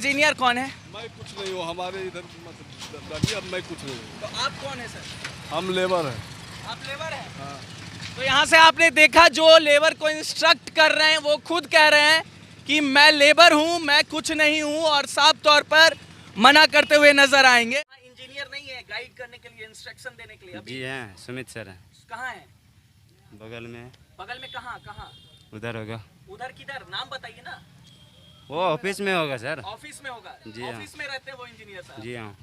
Engineer कौन है? मैं कुछ नहीं हूँ, हमारे इधर मतलब अब मैं कुछ नहीं हूँ। तो आप कौन है सर? हम लेबर हैं। आप लेबर हैं? हाँ। तो यहाँ से आपने देखा जो लेबर को इंस्ट्रक्ट कर रहे हैं वो खुद कह रहे हैं कि मैं लेबर हूँ, मैं कुछ नहीं हूँ, और साफ तौर पर मना करते हुए नजर आएंगे। इंजीनियर नहीं है गाइड करने के लिए, इंस्ट्रक्शन देने के लिए? जी हैं, सुमित सर हैं। कहाँ है? बगल में। बगल में कहाँ कहाँ? उधर होगा। उधर किधर? नाम बताइए ना। वो ऑफिस में होगा सर। ऑफिस में होगा? जी हाँ। ऑफिस में रहते हैं वो इंजीनियर साहब? जी हाँ।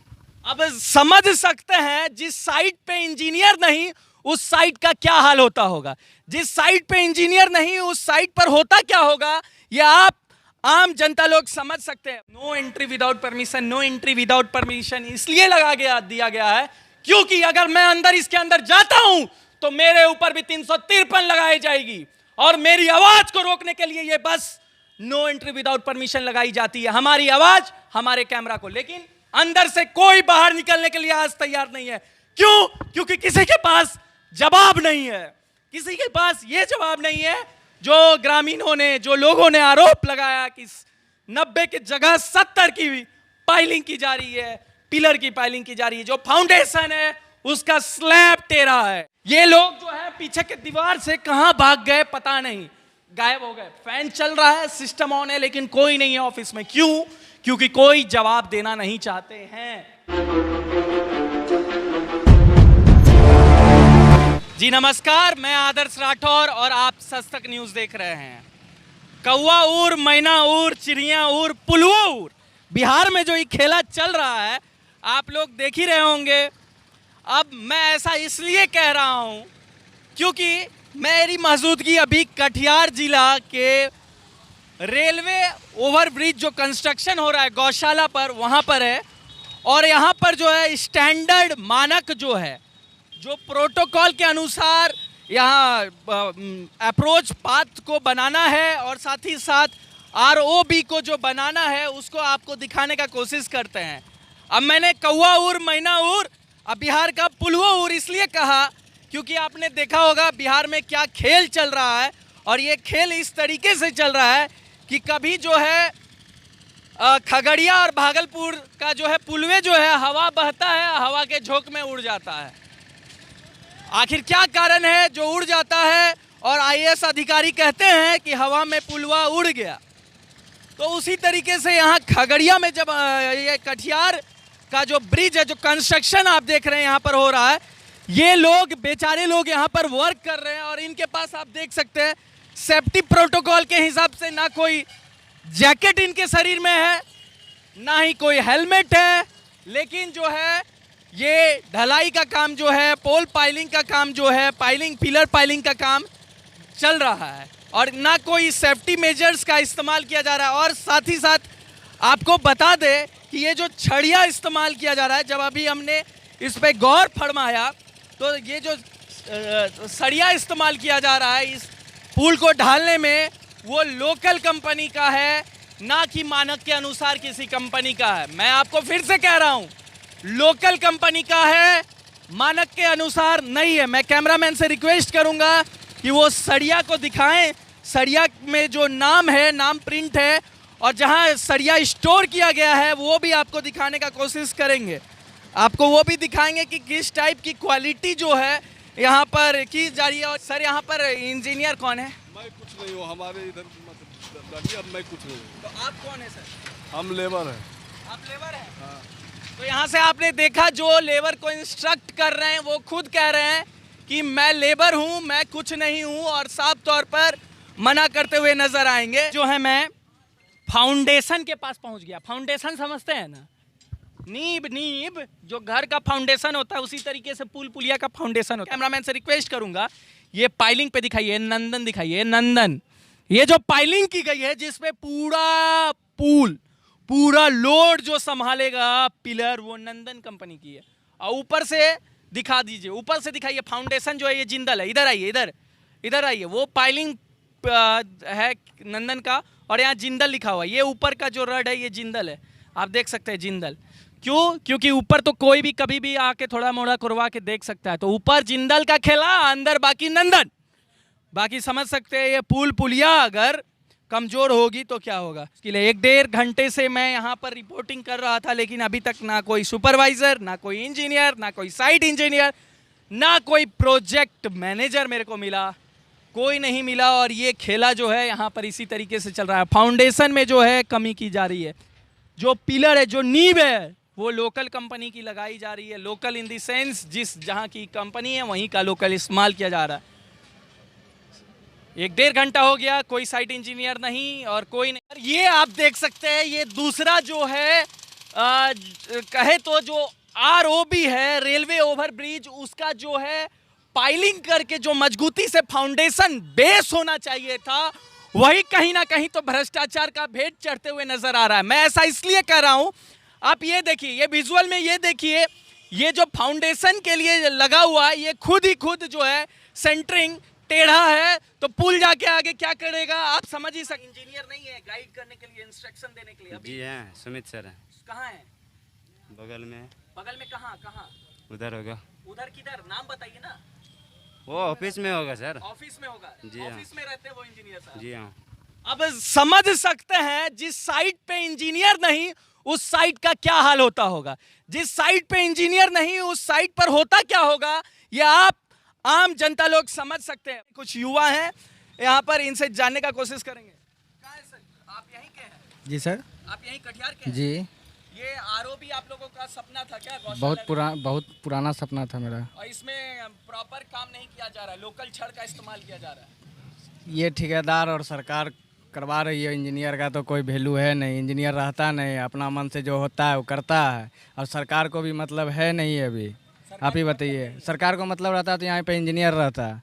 अब समझ सकते हैं जिस साइट पे इंजीनियर नहीं उस साइट का क्या हाल होता होगा। जिस साइट पे इंजीनियर नहीं उस साइट पर होता क्या होगा यह आप आम जनता लोग समझ सकते हैं। No entry without permission, no entry without permission इसलिए दिया गया है क्योंकि अगर मैं इसके अंदर जाता हूं तो मेरे ऊपर भी 353 लगाई जाएगी, और मेरी आवाज को रोकने के लिए ये बस नो एंट्री विदाउट परमिशन लगाई जाती है, हमारी आवाज हमारे कैमरा को। लेकिन अंदर से कोई बाहर निकलने के लिए आज तैयार नहीं है। क्यों? क्योंकि किसी के पास जवाब नहीं है। किसी के पास यह जवाब नहीं है जो ग्रामीणों ने, जो लोगों ने आरोप लगाया कि 90 की जगह 70 की पाइलिंग की जा रही है, पिलर की पाइलिंग की जा रही है, जो फाउंडेशन है उसका स्लैब टेढ़ा है। ये लोग जो है पीछे के दीवार से कहां भाग गए पता नहीं, गायब हो गए। फैन चल रहा है, सिस्टम ऑन है, लेकिन कोई नहीं है ऑफिस में। क्यों? क्योंकि कोई जवाब देना नहीं चाहते हैं। जी नमस्कार, मैं आदर्श राठौर और आप सस्तक न्यूज देख रहे हैं। कौवा उड़, मैना उड़, चिड़िया उड़, पुलवा उड़, बिहार में जो ये खेला चल रहा है आप लोग देख ही रहे होंगे। अब मैं ऐसा इसलिए कह रहा हूं क्योंकि मेरी मौजूदगी अभी कटिहार जिला के रेलवे ओवरब्रिज जो कंस्ट्रक्शन हो रहा है गौशाला पर, वहाँ पर है। और यहाँ पर जो है स्टैंडर्ड मानक जो है, जो प्रोटोकॉल के अनुसार यहाँ अप्रोच पाथ को बनाना है और साथ ही साथ ROB को जो बनाना है उसको आपको दिखाने का कोशिश करते हैं। अब मैंने कौवा उड़, मैना उड़, अब बिहार का पुलवा उड़ इसलिए कहा क्योंकि आपने देखा होगा बिहार में क्या खेल चल रहा है, और ये खेल इस तरीके से चल रहा है कि कभी जो है खगड़िया और भागलपुर का जो है पुलवे जो है हवा बहता है, हवा के झोंक में उड़ जाता है। आखिर क्या कारण है जो उड़ जाता है और IAS अधिकारी कहते हैं कि हवा में पुलवा उड़ गया? तो उसी तरीके से यहाँ खगड़िया में जब ये कटिहार का जो ब्रिज है, जो कंस्ट्रक्शन आप देख रहे हैं यहाँ पर हो रहा है, ये लोग बेचारे लोग यहाँ पर वर्क कर रहे हैं और इनके पास आप देख सकते हैं सेफ्टी प्रोटोकॉल के हिसाब से ना कोई जैकेट इनके शरीर में है, ना ही कोई हेलमेट है। लेकिन जो है ये ढलाई का काम जो है, पोल पाइलिंग का काम जो है, पाइलिंग, पिलर पाइलिंग का काम चल रहा है और ना कोई सेफ्टी मेजर्स का इस्तेमाल किया जा रहा है। और साथ ही साथ आपको बता दें कि ये जो छड़िया इस्तेमाल किया जा रहा है, जब अभी हमने इस पे गौर फरमाया तो ये जो सरिया इस्तेमाल किया जा रहा है इस पुल को ढालने में, वो लोकल कंपनी का है, ना कि मानक के अनुसार किसी कंपनी का है। मैं आपको फिर से कह रहा हूँ, लोकल कंपनी का है, मानक के अनुसार नहीं है। मैं कैमरामैन से रिक्वेस्ट करूंगा कि वो सरिया को दिखाएं। सरिया में जो नाम है, नाम प्रिंट है, और जहां सरिया स्टोर किया गया है वो भी आपको दिखाने का कोशिश करेंगे। आपको वो भी दिखाएंगे कि किस टाइप की क्वालिटी जो है यहाँ पर की जा रही है। और सर यहाँ पर इंजीनियर कौन है? मैं कुछ नहीं हूँ, हमारे इधर मतलब अब मैं कुछ नहीं हूँ। तो आप कौन है सर? हम लेबर हैं। आप लेबर हैं? हाँ। तो यहाँ से आपने देखा जो लेबर को इंस्ट्रक्ट कर रहे हैं वो खुद कह रहे हैं कि मैं लेबर हूँ, मैं कुछ नहीं हूँ, और साफ तौर पर मना करते हुए नजर आएंगे। जो है मैं फाउंडेशन के पास पहुँच गया। फाउंडेशन समझते हैं ना? नींब जो घर का फाउंडेशन होता है उसी तरीके से पुल पुलिया का फाउंडेशन होता है। कैमरामैन से रिक्वेस्ट करूंगा ये पाइलिंग पे दिखाइए, नंदन दिखाइए, नंदन। ये जो पाइलिंग की गई है जिसपे पूरा पुल, पूरा लोड जो संभालेगा पिलर, वो नंदन कंपनी की है। और ऊपर से दिखा दीजिए, ऊपर से दिखाइए फाउंडेशन जो है ये जिंदल है। इधर आइए, इधर आइए। वो पाइलिंग है नंदन का और यहाँ जिंदल लिखा हुआ है। ये ऊपर का जो रड है ये जिंदल है, आप देख सकते हैं जिंदल। क्यों? क्योंकि ऊपर तो कोई भी कभी भी आके थोड़ा मोड़ा करवा के देख सकता है। तो ऊपर जिंदल का खेला, अंदर बाकी नंदन। बाकी समझ सकते हैं ये पुल पुलिया अगर कमज़ोर होगी तो क्या होगा। इसके लिए 1-1.5 घंटे से मैं यहाँ पर रिपोर्टिंग कर रहा था, लेकिन अभी तक ना कोई सुपरवाइज़र, ना कोई इंजीनियर, ना कोई साइट इंजीनियर, ना कोई प्रोजेक्ट मैनेजर मेरे को मिला, कोई नहीं मिला। और ये खेला जो है यहाँ पर इसी तरीके से चल रहा है। फाउंडेशन में जो है कमी की जा रही है, जो पिलर है, जो नींव है, वो लोकल कंपनी की लगाई जा रही है। लोकल इन द सेंस जिस जहाँ की कंपनी है वहीं का लोकल इस्तेमाल किया जा रहा है। 1-1.5 घंटा हो गया, कोई साइट इंजीनियर नहीं और कोई नहीं। ये आप देख सकते हैं, ये दूसरा जो है कहे तो जो ROB है, रेलवे ओवरब्रिज, उसका जो है पाइलिंग करके जो मजबूती से फाउंडेशन बेस होना चाहिए था, वही कहीं ना कहीं तो भ्रष्टाचार का भेद चढ़ते हुए नजर आ रहा है। मैं ऐसा इसलिए कह रहा हूं, आप ये देखिए, ये विजुअल में ये देखिए, ये जो फाउंडेशन के लिए लगा हुआ है, ये खुद ही खुद जो है सेंटरिंग टेढ़ा है, तो पुल जाके आगे क्या करेगा आप समझ ही सकते। इंजीनियर नहीं है गाइड करने के लिए, इंस्ट्रक्शन देने के लिए। जी हैं, सुमित सर हैं। कहाँ है? बगल में। बगल में कहाँ कहाँ? उधर होगा। उधर किधर? नाम बताइए ना। वो ऑफिस में होगा सर। ऑफिस में होगा। जी हाँ। ऑफिस में रहते हैं वो इंजीनियर साहब। जी हाँ। अब समझ सकते हैं, जिस साइट पे इंजीनियर नहीं उस साइट का क्या हाल होता होगा। जिस साइट पे इंजीनियर नहीं उस साइट पर होता क्या होगा, ये आप आम जनता लोग समझ सकते हैं। कुछ युवा हैं यहाँ पर, इनसे जानने का कोशिश करेंगे। कहाँ है सर? आप यहीं के हैं? जी सर। आप यहीं कटिहार के हैं? जी। ये ROB आप लोगों का सपना था क्या? बहुत पुराना सपना था मेरा। और इसमें प्रॉपर काम नहीं किया जा रहा है, लोकल छड़ का इस्तेमाल किया जा रहा है। ये ठेकेदार और सरकार करवा रही है, इंजीनियर का तो कोई वैल्यू है नहीं। इंजीनियर रहता नहीं, अपना मन से जो होता है वो करता है, और सरकार को भी मतलब है नहीं है अभी। आप ही बताइए, सरकार को मतलब रहता तो यहाँ पे इंजीनियर रहता।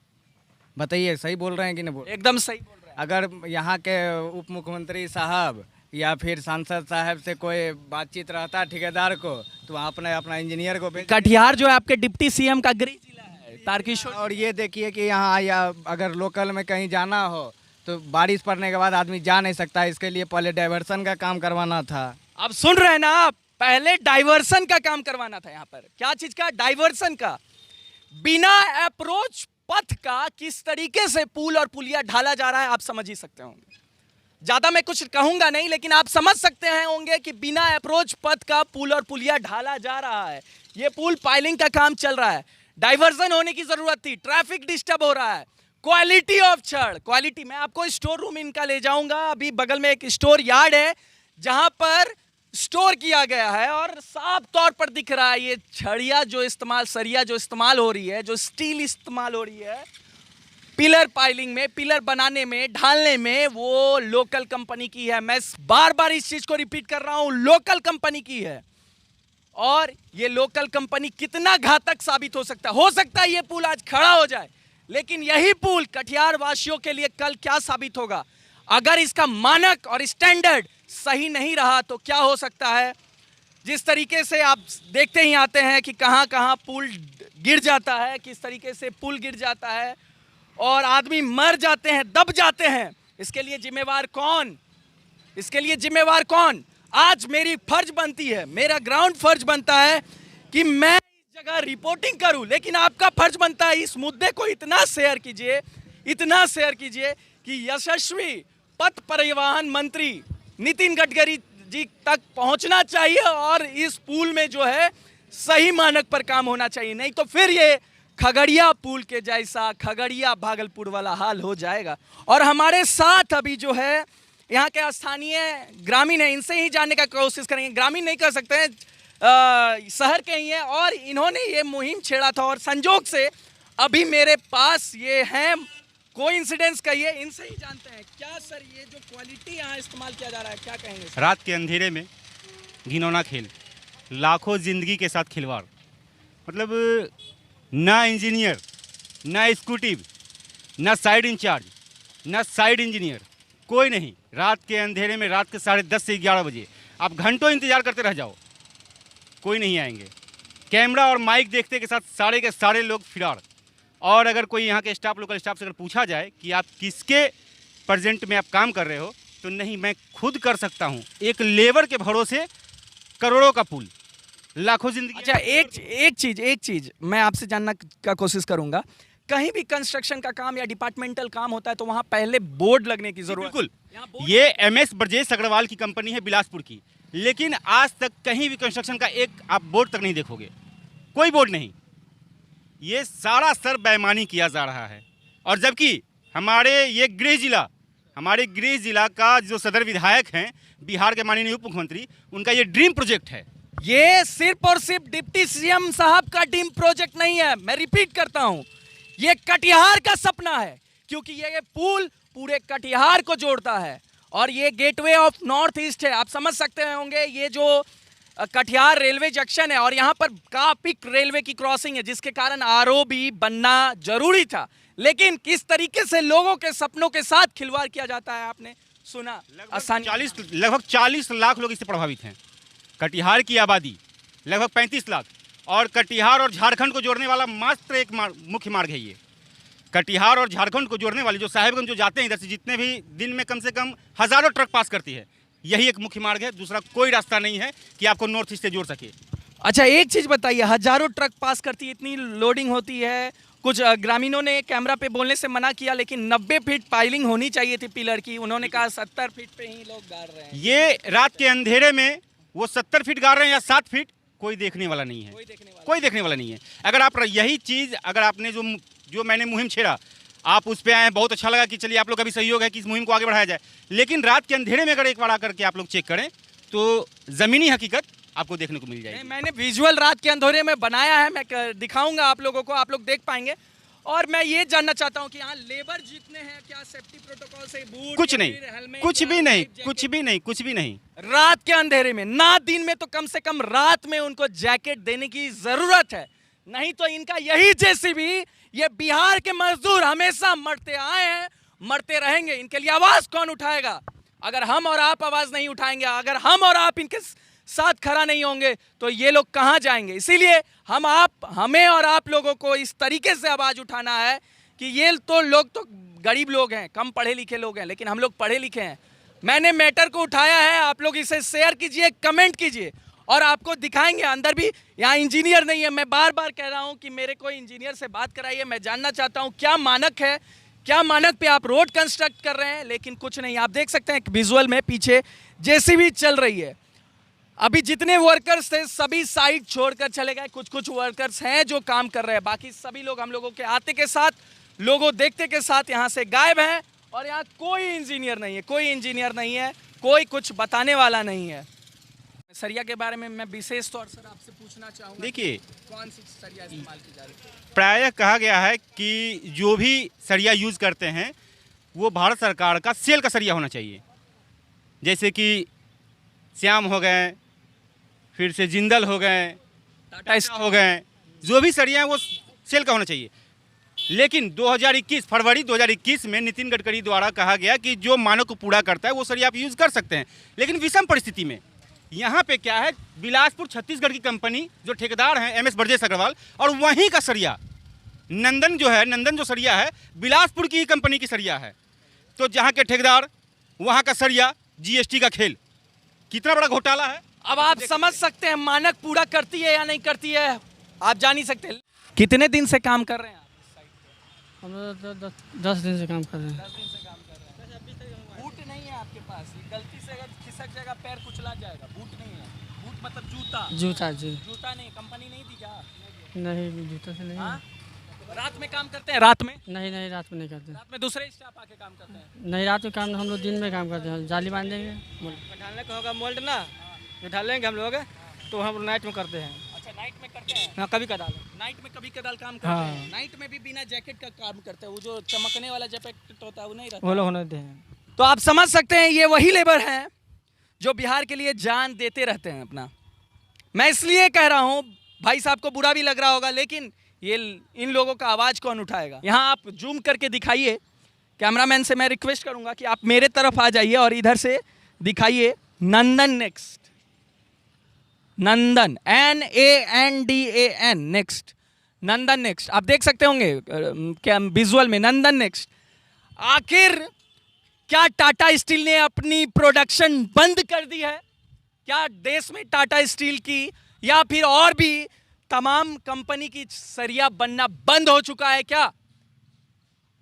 बताइए, सही बोल रहे हैं कि नहीं बोल? एकदम सही बोल रहे हैं। अगर यहाँ के उप मुख्यमंत्री साहब या फिर सांसद साहब से कोई बातचीत रहता ठेकेदार को, तो वहाँ अपना इंजीनियर को कटिहार जो है आपके डिप्टी CM का गृह जिला है, तारकिशोर। और ये देखिए कि यहाँ या अगर लोकल में कहीं जाना हो तो बारिश पड़ने के बाद आदमी जा नहीं सकता। इसके लिए पहले डाइवर्सन का काम करवाना था। अब सुन रहे हैं ना आप, पहले डाइवर्सन का काम करवाना था। यहाँ पर क्या चीज का? डाइवर्सन का। बिना अप्रोच पथ का किस तरीके से पुल और पुलिया ढाला जा रहा है आप समझ ही सकते होंगे। ज्यादा मैं कुछ कहूंगा नहीं, लेकिन आप समझ सकते हैं होंगे कि बिना अप्रोच पथ का पुल और पुलिया ढाला जा रहा है। ये पुल पाइलिंग का काम चल रहा है, डाइवर्जन होने की जरूरत थी, ट्रैफिक डिस्टर्ब हो रहा है। क्वालिटी ऑफ छड़, क्वालिटी। मैं आपको स्टोर रूम इनका ले जाऊंगा। अभी बगल में एक स्टोर यार्ड है जहां पर स्टोर किया गया है, और साफ तौर पर दिख रहा है ये छड़िया जो इस्तेमाल, सरिया जो इस्तेमाल हो रही है, जो स्टील इस्तेमाल हो रही है पिलर पाइलिंग में, पिलर बनाने में, ढालने में, वो लोकल कंपनी की है। मैं बार बार इस चीज को रिपीट कर रहा हूं, लोकल कंपनी की है। और ये लोकल कंपनी कितना घातक साबित हो सकता है ये पुल आज खड़ा हो जाए, लेकिन यही पुल कटिहार वासियों के लिए कल क्या साबित होगा। अगर इसका मानक और स्टैंडर्ड सही नहीं रहा तो क्या हो सकता है। जिस तरीके से आप देखते ही आते हैं कि कहां कहां पुल गिर जाता है, किस तरीके से पुल गिर जाता है और आदमी मर जाते हैं, दब जाते हैं। इसके लिए जिम्मेवार कौन? इसके लिए जिम्मेवार कौन? आज मेरी फर्ज बनती है, मेरा ग्राउंड फर्ज बनता है कि मैं इस जगह रिपोर्टिंग करूं, लेकिन आपका फर्ज बनता है इस मुद्दे को इतना शेयर कीजिए, इतना शेयर कीजिए कि यशस्वी पथ परिवहन मंत्री नितिन गडकरी जी तक पहुंचना चाहिए और इस पुल में जो है सही मानक पर काम होना चाहिए। नहीं तो फिर ये खगड़िया पुल के जैसा खगड़िया भागलपुर वाला हाल हो जाएगा। और हमारे साथ अभी जो है यहाँ के स्थानीय ग्रामीण हैं, इनसे ही जानने का कोशिश करेंगे। ग्रामीण नहीं कर सकते हैं, शहर के ही हैं, और इन्होंने ये मुहिम छेड़ा था और संजोग से अभी मेरे पास ये हैं। कोइंसिडेंस कहिए, इनसे ही जानते हैं। क्या सर ये जो क्वालिटी यहाँ इस्तेमाल किया जा रहा है, क्या कहेंगे सर? रात के अंधेरे में घिनौना खेल, लाखों ज़िंदगी के साथ खिलवाड़। मतलब ना इंजीनियर, ना एक्जीक्यूटिव, ना साइड इंचार्ज, ना साइड इंजीनियर, कोई नहीं। रात के अंधेरे में, रात के 10:30 से 11 बजे आप घंटों इंतज़ार करते रह जाओ, कोई नहीं आएंगे। कैमरा और माइक देखते के साथ सारे के सारे लोग फिरार। और अगर कोई यहाँ के स्टाफ, लोकल स्टाफ से अगर पूछा जाए कि आप किसके प्रेजेंट में आप काम कर रहे हो, तो नहीं, मैं खुद कर सकता हूँ। एक लेबर के भरोसे करोड़ों का पुल, लाखों जिंदगी। अच्छा, एक चीज मैं आपसे जानना का कोशिश करूंगा। कहीं भी कंस्ट्रक्शन का काम या डिपार्टमेंटल काम होता है तो वहां पहले बोर्ड लगने की जरूरत बिल्कुल। यहाँ बोर्ड ये MS ब्रजेश अग्रवाल की कंपनी है बिलासपुर की, लेकिन आज तक कहीं भी कंस्ट्रक्शन का एक आप बोर्ड तक नहीं देखोगे, कोई बोर्ड नहीं। ये सारा सर बेईमानी किया जा रहा है। और जबकि हमारे गृह जिला का जो सदर विधायक हैं बिहार के माननीय उप मुख्यमंत्री, उनका ये ड्रीम प्रोजेक्ट है। ये सिर्फ और सिर्फ डिप्टी सीएम साहब का ड्रीम प्रोजेक्ट नहीं है, मैं रिपीट करता हूं, ये कटिहार का सपना है, क्योंकि ये पुल पूरे कटिहार को जोड़ता है और ये गेटवे ऑफ नॉर्थ ईस्ट है। आप समझ सकते होंगे ये जो कटिहार रेलवे जंक्शन है और यहाँ पर काफी रेलवे की क्रॉसिंग है, जिसके कारण ROB बनना जरूरी था। लेकिन किस तरीके से लोगों के सपनों के साथ खिलवाड़ किया जाता है आपने सुना। लगभग 40 लाख लोग इससे प्रभावित हैं। कटिहार की आबादी लगभग 35 लाख, और कटिहार और झारखंड को जोड़ने वाला मात्र एक मुख्य मार्ग है ये। कटिहार और झारखंड को जोड़ने वाली जो साहेबगंज जो जाते हैं इधर से, जितने भी दिन में कम से कम हज़ारों ट्रक पास करती है, यही एक मुख्य मार्ग है। दूसरा कोई रास्ता नहीं है कि आपको नॉर्थ ईस्ट से जोड़ सके। अच्छा, एक चीज बताइए, हजारों ट्रक पास करती है, इतनी लोडिंग होती है। कुछ ग्रामीणों ने कैमरा पे बोलने से मना किया, लेकिन 90 फीट पाइलिंग होनी चाहिए थी पिलर की, उन्होंने कहा 70 फीट पे ही लोग गाड़ रहे हैं। ये रात के अंधेरे में वो 70 फीट गाड़ रहे हैं या 7 फीट, कोई देखने वाला नहीं है, कोई देखने वाला नहीं है। अगर आप यही चीज़, अगर आपने जो मैंने मुहिम छेड़ा, आप उस पर आए, बहुत अच्छा लगा कि चलिए आप लोग का भी सहयोग है कि इस मुहिम को आगे बढ़ाया जाए। लेकिन रात के अंधेरे में अगर एक बार आकर के आप लोग चेक करें तो ज़मीनी हकीकत आपको देखने को मिल जाएगी। मैंने विजुअल रात के अंधेरे में बनाया है, मैं दिखाऊंगा आप लोगों को, आप लोग देख पाएंगे। और मैं ये जानना चाहता हूँ कि यहाँ लेबर जितने हैं, क्या सेफ्टी प्रोटोकॉल से बूट, कुछ नहीं, हेलमेट, कुछ भी नहीं, कुछ भी नहीं, कुछ भी नहीं। रात के अंधेरे में, ना दिन में, तो कम से कम रात में उनको जैकेट देने की जरूरत है। नहीं तो इनका यही जेसीबी, ये बिहार के मजदूर हमेशा मरते आए हैं, मरते रहेंगे। इनके लिए आवाज कौन उठाएगा? अगर हम और आप आवाज नहीं उठाएंगे, अगर हम और आप इनके साथ खड़ा नहीं होंगे, तो ये लोग कहां जाएंगे? इसीलिए हमें और आप लोगों को इस तरीके से आवाज उठाना है कि ये तो लोग तो गरीब लोग हैं, कम पढ़े लिखे लोग हैं, लेकिन हम लोग पढ़े लिखे हैं। मैंने मैटर को उठाया है, आप लोग इसे शेयर कीजिए, कमेंट कीजिए, और आपको दिखाएंगे। अंदर भी यहाँ इंजीनियर नहीं है, मैं बार बार कह रहा हूँ कि मेरे को इंजीनियर से बात कराइए। मैं जानना चाहता हूँ क्या मानक है, क्या मानक पे आप रोड कंस्ट्रक्ट कर रहे हैं, लेकिन कुछ नहीं। आप देख सकते हैं विजुअल में पीछे जेसीबी चल रही है। अभी जितने वर्कर्स थे सभी साइड छोड़कर चले गए। कुछ कुछ वर्कर्स हैं जो काम कर रहे हैं, बाकी सभी लोग हम लोगों के आते के साथ, लोगों देखते के साथ यहाँ से गायब हैं। और यहाँ कोई इंजीनियर नहीं है, कोई इंजीनियर नहीं है, कोई कुछ बताने वाला नहीं है। सरिया के बारे में मैं विशेष तौर से आपसे पूछना चाहूँगा। देखिए, कौन सी सरिया इस्तेमाल की जा रही है? प्रायः कहा गया है कि जो भी सरिया यूज़ करते हैं वो भारत सरकार का सेल का सरिया होना चाहिए। जैसे कि श्याम हो गए, फिर से जिंदल हो गए, टाटा हो गए, जो भी सरिया है वो सेल का होना चाहिए। लेकिन फरवरी 2021 में नितिन गडकरी द्वारा कहा गया कि जो मानक को पूरा करता है वो सरिया आप यूज़ कर सकते हैं। लेकिन विषम परिस्थिति में यहाँ पे क्या है, बिलासपुर छत्तीसगढ़ की कंपनी जो ठेकेदार हैं MS ब्रजेश अग्रवाल, और वहीं का सरिया नंदन जो सरिया है बिलासपुर की ही कंपनी की सरिया है। तो जहाँ के ठेकेदार, वहाँ का सरिया, GST का खेल, कितना बड़ा घोटाला है। अब आप समझ सकते हैं मानक पूरा करती है या नहीं करती है, आप जान ही सकते हैं। कितने दिन से काम कर रहे हैं आप इस साइट पे? हम लोग 10 दिन से काम कर रहे हैं। 10 दिन से काम कर रहे हैं। बूट नहीं है आपके पास, गलती से अगर खिसक जाएगा पैर कुचला जाएगा। बूट नहीं है, बूट मतलब जूता जूता नहीं, कंपनी नहीं दी क्या? नहीं, जूता से नहीं। हाँ? रात में काम करते हैं? रात में नहीं, रात में नहीं करते। रात में दूसरे स्टाफ आके काम करते हैं? नहीं, रात में काम हम लोग दिन में काम करते हैं। जाली बांध देंगे, ढालने का होगा मोल्ड ना, जो ढालेंगे हम लोग, तो हम नाइट में करते हैं। अच्छा, नाइट में करते हैं? हाँ, कभी कदाल नाइट में कभी कदाल काम करते हैं। नाइट में भी बिना जैकेट का काम करते हैं, वो जो चमकने वाला जैकेट होता है वो नहीं रहता, वो लोग होने देते हैं। तो आप समझ सकते हैं ये वही लेबर हैं जो बिहार के लिए जान देते रहते हैं अपना। मैं इसलिए कह रहा हूँ, भाई साहब को बुरा भी लग रहा होगा, लेकिन ये इन लोगों का आवाज़ कौन उठाएगा? यहाँ आप जूम करके दिखाइए, कैमरामैन से मैं रिक्वेस्ट करूँगा कि आप मेरे तरफ आ जाइए और इधर से दिखाइए नंदन नेक्स्ट, नंदन NANDAN नेक्स्ट, नंदन नेक्स्ट। आप देख सकते होंगे क्या विजुअल में, नंदन नेक्स्ट। आखिर क्या टाटा स्टील ने अपनी प्रोडक्शन बंद कर दी है? क्या देश में टाटा स्टील की या फिर और भी तमाम कंपनी की सरिया बनना बंद हो चुका है क्या?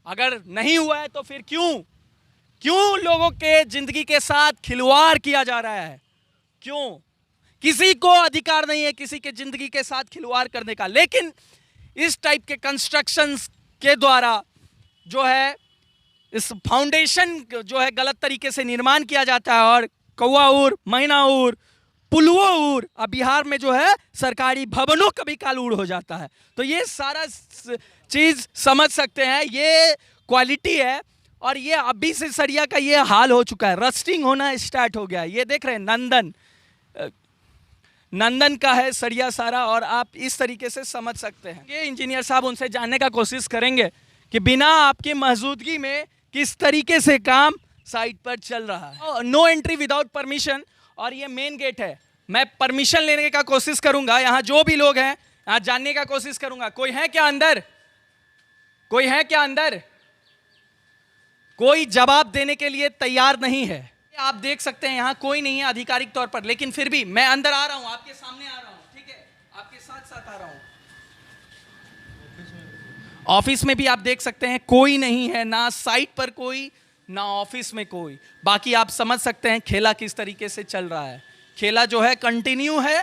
अगर नहीं हुआ है तो फिर क्यों लोगों के जिंदगी के साथ खिलवाड़ किया जा रहा है? क्यों? किसी को अधिकार नहीं है किसी के जिंदगी के साथ खिलवाड़ करने का, लेकिन इस टाइप के कंस्ट्रक्शंस के द्वारा जो है इस फाउंडेशन जो है गलत तरीके से निर्माण किया जाता है और कौआउर, मैनाउर, पुलवाउर, अब बिहार में जो है सरकारी भवनों का भी कालूर हो जाता है। तो ये सारा चीज समझ सकते हैं, ये क्वालिटी है और ये अभी से सरिया का ये हाल हो चुका है, रस्टिंग होना स्टार्ट हो गया है। ये देख रहे हैं नंदन का है सरिया सारा और आप इस तरीके से समझ सकते हैं। ये इंजीनियर साहब उनसे जानने का कोशिश करेंगे कि बिना आपकी मौजूदगी में किस तरीके से काम साइट पर चल रहा है। नो एंट्री विदाउट परमिशन, और ये मेन गेट है। मैं परमिशन लेने का कोशिश करूंगा, यहाँ जो भी लोग हैं यहाँ जानने का कोशिश करूंगा, कोई है क्या अंदर? कोई है क्या अंदर? कोई जवाब देने के लिए तैयार नहीं है। आप देख सकते हैं यहाँ कोई नहीं है आधिकारिक तौर पर, लेकिन फिर भी मैं अंदर आ रहा हूं, आपके सामने आ रहा हूं, ठीक है, आपके साथ साथ आ रहा हूं। ऑफिस में भी आप देख सकते हैं कोई नहीं है, ना साइट पर कोई, ना ऑफिस में कोई। बाकी आप समझ सकते हैं खेला किस तरीके से चल रहा है। खेला जो है कंटिन्यू है,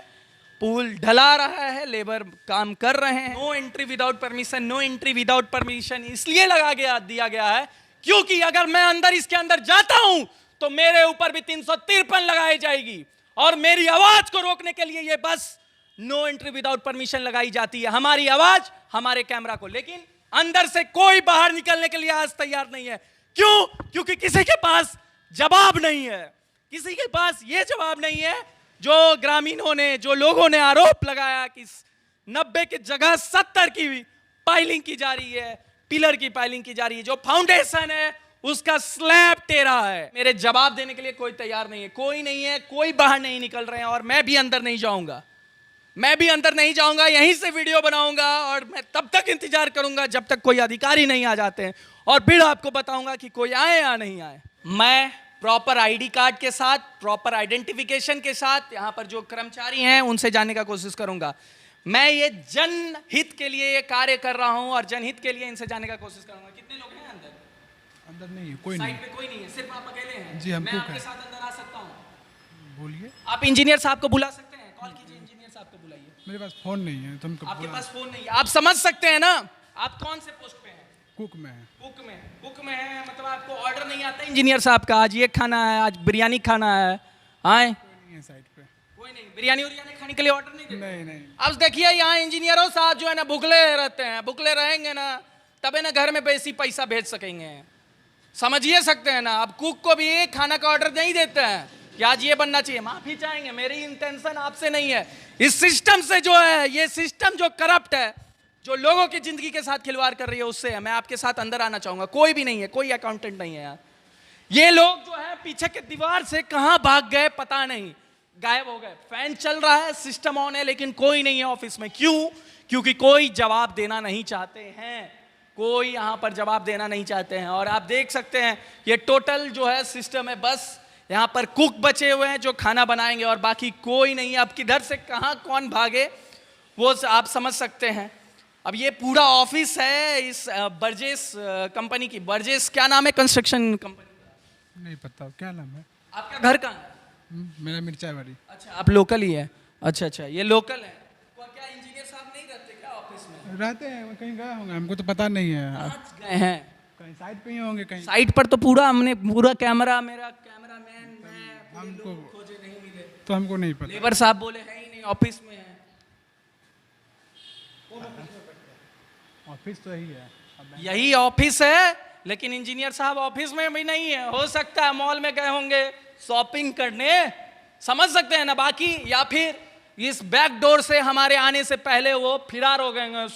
पुल ढला रहा है, लेबर काम कर रहे हैं। No entry without permission, no entry without permission इसलिए दिया गया है क्योंकि अगर मैं अंदर इसके अंदर जाता हूं तो मेरे ऊपर भी 353 लगाई जाएगी और मेरी आवाज को रोकने के लिए ये बस नो एंट्री विदाउट परमिशन लगाई जाती है, हमारी आवाज, हमारे कैमरा को। लेकिन अंदर से कोई बाहर निकलने के लिए आज तैयार नहीं है। क्यों? क्योंकि किसी के पास जवाब नहीं है, किसी के पास ये जवाब नहीं है जो ग्रामीणों ने, जो लोगों ने आरोप लगाया कि 90 की जगह 70 की पाइलिंग की जा रही है, पिलर की पाइलिंग की जा रही है, जो फाउंडेशन है उसका स्लैब टेढ़ा है। मेरे जवाब देने के लिए कोई तैयार नहीं है, कोई नहीं है, कोई बाहर नहीं निकल रहे हैं और मैं भी अंदर नहीं जाऊंगा, मैं भी अंदर नहीं जाऊंगा, यहीं से वीडियो बनाऊंगा और मैं तब तक इंतजार करूंगा जब तक कोई अधिकारी नहीं आ जाते हैं और फिर आपको बताऊंगा कि कोई आए या नहीं आए। मैं प्रॉपर आईडी कार्ड के साथ, प्रॉपर आइडेंटिफिकेशन के साथ यहाँ पर जो कर्मचारी हैं उनसे जानने का कोशिश करूंगा। मैं ये जनहित के लिए ये कार्य कर रहा हूं और जनहित के लिए इनसे जानने का कोशिश करूंगा। कितने लोग हैं अंदर? अंदर नहीं है, कोई नहीं। साइट पे कोई नहीं है, सिर्फ आप अकेले हैं? जी, हम मैं कुक आपके हैं। साथ अंदर आ सकता हूँ? बोलिए। आप इंजीनियर साहब को बुला सकते हैं, कॉल कीजिए, इंजीनियर साहब को बुलाइए। मेरे पास फोन नहीं है, तुम आपके पास फोन नहीं है, आप समझ सकते हैं ना। आप कौन से पोस्ट पे हैं? कुक में है। कुक में है, मतलब आपको ऑर्डर नहीं आता इंजीनियर साहब का, आज ये खाना है, आज बिरयानी खाना है, आए? कोई नहीं है साइड पे। कोई नहीं, बिरयानी खाने के लिए ऑर्डर नहीं देते? नहीं। अब देखिए यहाँ इंजीनियरों साहब जो है ना भुखले रहते हैं, भुखले रहेंगे ना तबे ना घर में बेसी पैसा भेज सकेंगे, समझिए सकते हैं ना। अब कुक को भी खाना का ऑर्डर नहीं देते हैं कि आज ये बनना चाहिए, माफी चाहेंगे, मेरी इंटेंशन आपसे नहीं है। इस सिस्टम से जो है, ये सिस्टम जो करप्ट है, जो लोगों की जिंदगी के साथ खिलवाड़ कर रही है, उससे है। मैं आपके साथ अंदर आना चाहूंगा, कोई भी नहीं है, कोई अकाउंटेंट नहीं है यार। ये लोग जो है पीछे के दीवार से कहां भाग गए पता नहीं, गायब हो गए। फैन चल रहा है, सिस्टम ऑन है, लेकिन कोई नहीं है ऑफिस में। क्यों? क्योंकि कोई जवाब देना नहीं चाहते हैं, कोई यहाँ पर जवाब देना नहीं चाहते हैं। और आप देख सकते हैं ये टोटल जो है सिस्टम है, बस यहाँ पर कुक बचे हुए हैं जो खाना बनाएंगे और बाकी कोई नहीं है। अब किधर से कहाँ कौन भागे वो आप समझ सकते हैं। अब ये पूरा ऑफिस है इस बर्जेस कंपनी की। बर्जेस क्या नाम है कंस्ट्रक्शन कंपनी का? नहीं पता क्या नाम है। आपका घर कहाँ है? मेरा मिर्चावाड़ी। अच्छा, आप लोकल ही है? अच्छा, ये लोकल है। क्या इंजीनियर साहब नहीं रहते क्या ऑफिस में? रहते हैं, कहीं गए होंगे, हमको तो पता नहीं है। आज गए हैं कहीं साइड पे ही होंगे कहीं। साइट पर तो हमने पूरा कैमरा, मेरा कैमरामैन, मैं हमको खोजे नहीं मिले। तो हमको नहीं पता। लेबर साहब बोले है ही नहीं, ऑफिस में है। ऑफिस तो यही है। यही ऑफिस है, लेकिन इंजीनियर साहब ऑफिस में भी नहीं है। हो सकता है मॉल में गए होंगे शॉपिंग करने, समझ सकते हैं ना। बाकी या फिर इस बैक डोर से हमारे आने से पहले वो फिरार हो गए।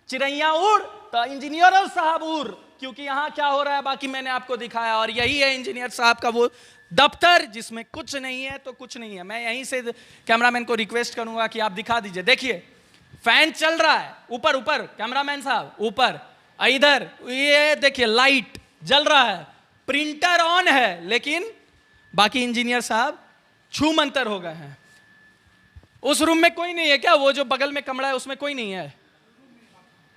चिड़ैया उड़ तो इंजीनियर साहब उड़, क्योंकि यहाँ क्या हो रहा है बाकी मैंने आपको दिखाया। और यही है इंजीनियर साहब का वो दफ्तर जिसमें कुछ नहीं है तो कुछ नहीं है। मैं यहीं से कैमरामैन को रिक्वेस्ट करूंगा कि आप दिखा दीजिए। देखिए फैन चल रहा है ऊपर, कैमरामैन साहब ऊपर, इधर ये देखिए लाइट जल रहा है, प्रिंटर ऑन है, लेकिन बाकी इंजीनियर साहब छू मंतर हो गए हैं। उस रूम में कोई नहीं है क्या? वो जो बगल में कमरा है उसमें कोई नहीं है?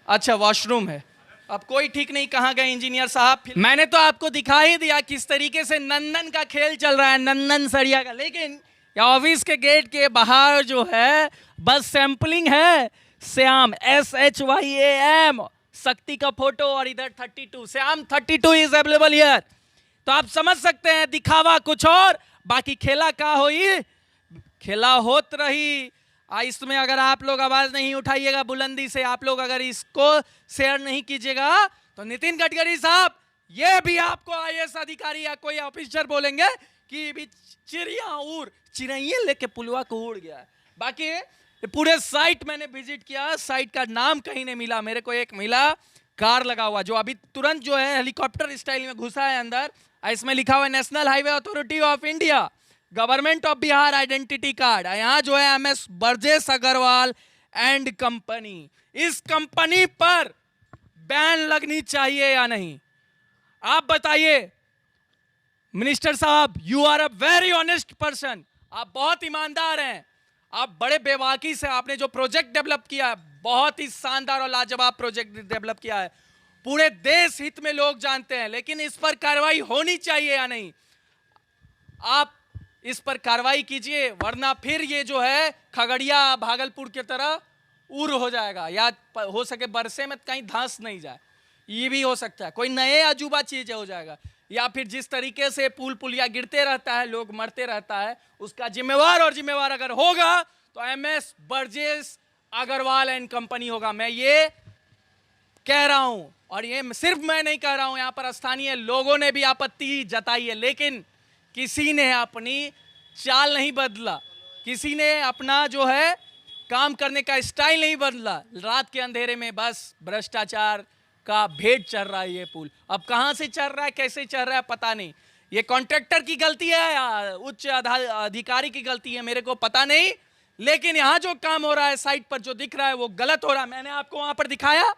अच्छा, वॉशरूम है। अब कोई ठीक नहीं कहाँ गए इंजीनियर साहब। मैंने तो आपको दिखा ही दिया किस तरीके से नंदन का खेल चल रहा है, नंदन सरिया का। लेकिन ऑफिस के गेट के बाहर जो है बस सैंपलिंग है। श्याम SHYAM शक्ति का फोटो और इधर 32 श्याम 32 इज अवेलेबल हियर। तो आप समझ सकते हैं दिखावा कुछ और बाकी खेला का हो, खेला होत रही। इसमें अगर आप लोग आवाज नहीं उठाइएगा बुलंदी से, आप लोग अगर इसको शेयर नहीं कीजिएगा तो नितिन गडकरी साहब ये भी आपको IAS अधिकारी या कोई ऑफिसर बोलेंगे कि भी चिड़ैया लेके पुलवा को उड़ गया। बाकी पूरे साइट मैंने विजिट किया, साइट का नाम कहीं नहीं मिला। मेरे को एक मिला कार लगा हुआ जो अभी तुरंत जो है हेलीकॉप्टर स्टाइल में घुसा है अंदर। इसमें लिखा हुआ है national highway authority of India, government of Bihar identity card. यहाँ जो है MS Barjesh Agrawal and company. इस कंपनी पर बैन लगनी चाहिए या नहीं, आप बताइए मिनिस्टर साहब। You are a very honest person, आप बहुत ईमानदार हैं। आप बड़े बेबाकी से आपने जो प्रोजेक्ट डेवलप किया है बहुत ही शानदार और लाजवाब प्रोजेक्ट डेवलप किया है, पूरे देश हित में लोग जानते हैं। लेकिन इस पर कार्रवाई होनी चाहिए या नहीं, आप इस पर कार्रवाई कीजिए, वरना फिर ये जो है खगड़िया भागलपुर की तरह उर हो जाएगा, या हो सके बरसे में कहीं धंस नहीं जाए, ये भी हो सकता है। कोई नए अजूबा चीज हो जाएगा, या फिर जिस तरीके से पुल पुलिया गिरते रहता है, लोग मरते रहता है, उसका जिम्मेवार अगर होगा तो MS Barjesh Agrawal and company होगा। मैं ये कह रहा हूं, और ये सिर्फ मैं नहीं कह रहा हूं, यहां पर स्थानीय लोगों ने भी आपत्ति जताई है। लेकिन किसी ने अपनी चाल नहीं बदला, किसी ने अपना जो है काम करने का स्टाइल नहीं बदला। रात के अंधेरे में बस भ्रष्टाचार का भेद चल रहा है ये पुल। अब कहां से चल रहा है, कैसे चल रहा है पता नहीं। ये कॉन्ट्रैक्टर की गलती है या उच्च अधिकारी की गलती है मेरे को पता नहीं, लेकिन यहां जो काम हो रहा है साइट पर जो दिख रहा है वो गलत हो रहा है। मैंने आपको वहां पर दिखाया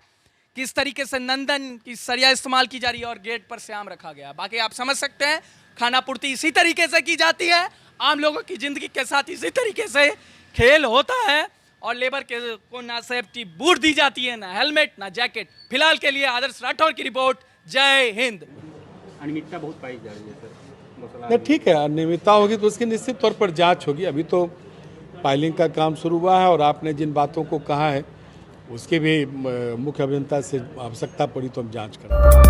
किस तरीके से नंदन की सरिया इस्तेमाल की जा रही है और गेट पर श्याम रखा गया। बाकी आप समझ सकते हैं खाना पूर्ति इसी तरीके से की जाती है, आम लोगों की जिंदगी के साथ इसी तरीके से खेल होता है, और लेबर के को ना सेफ्टी बूट दी जाती है, ना हेलमेट, ना जैकेट। फिलहाल के लिए आदर्श राठौर की रिपोर्ट, जय हिंद। अनियमितता बहुत पाई जा रही है सर। नहीं ठीक है, अनियमितता होगी तो उसकी निश्चित तौर पर जांच होगी। अभी तो फाइलिंग का काम शुरू हुआ है, और आपने जिन बातों को कहा है उसके भी मुख्य अभियंता से आवश्यकता पड़ी तो हम जांच करेंगे।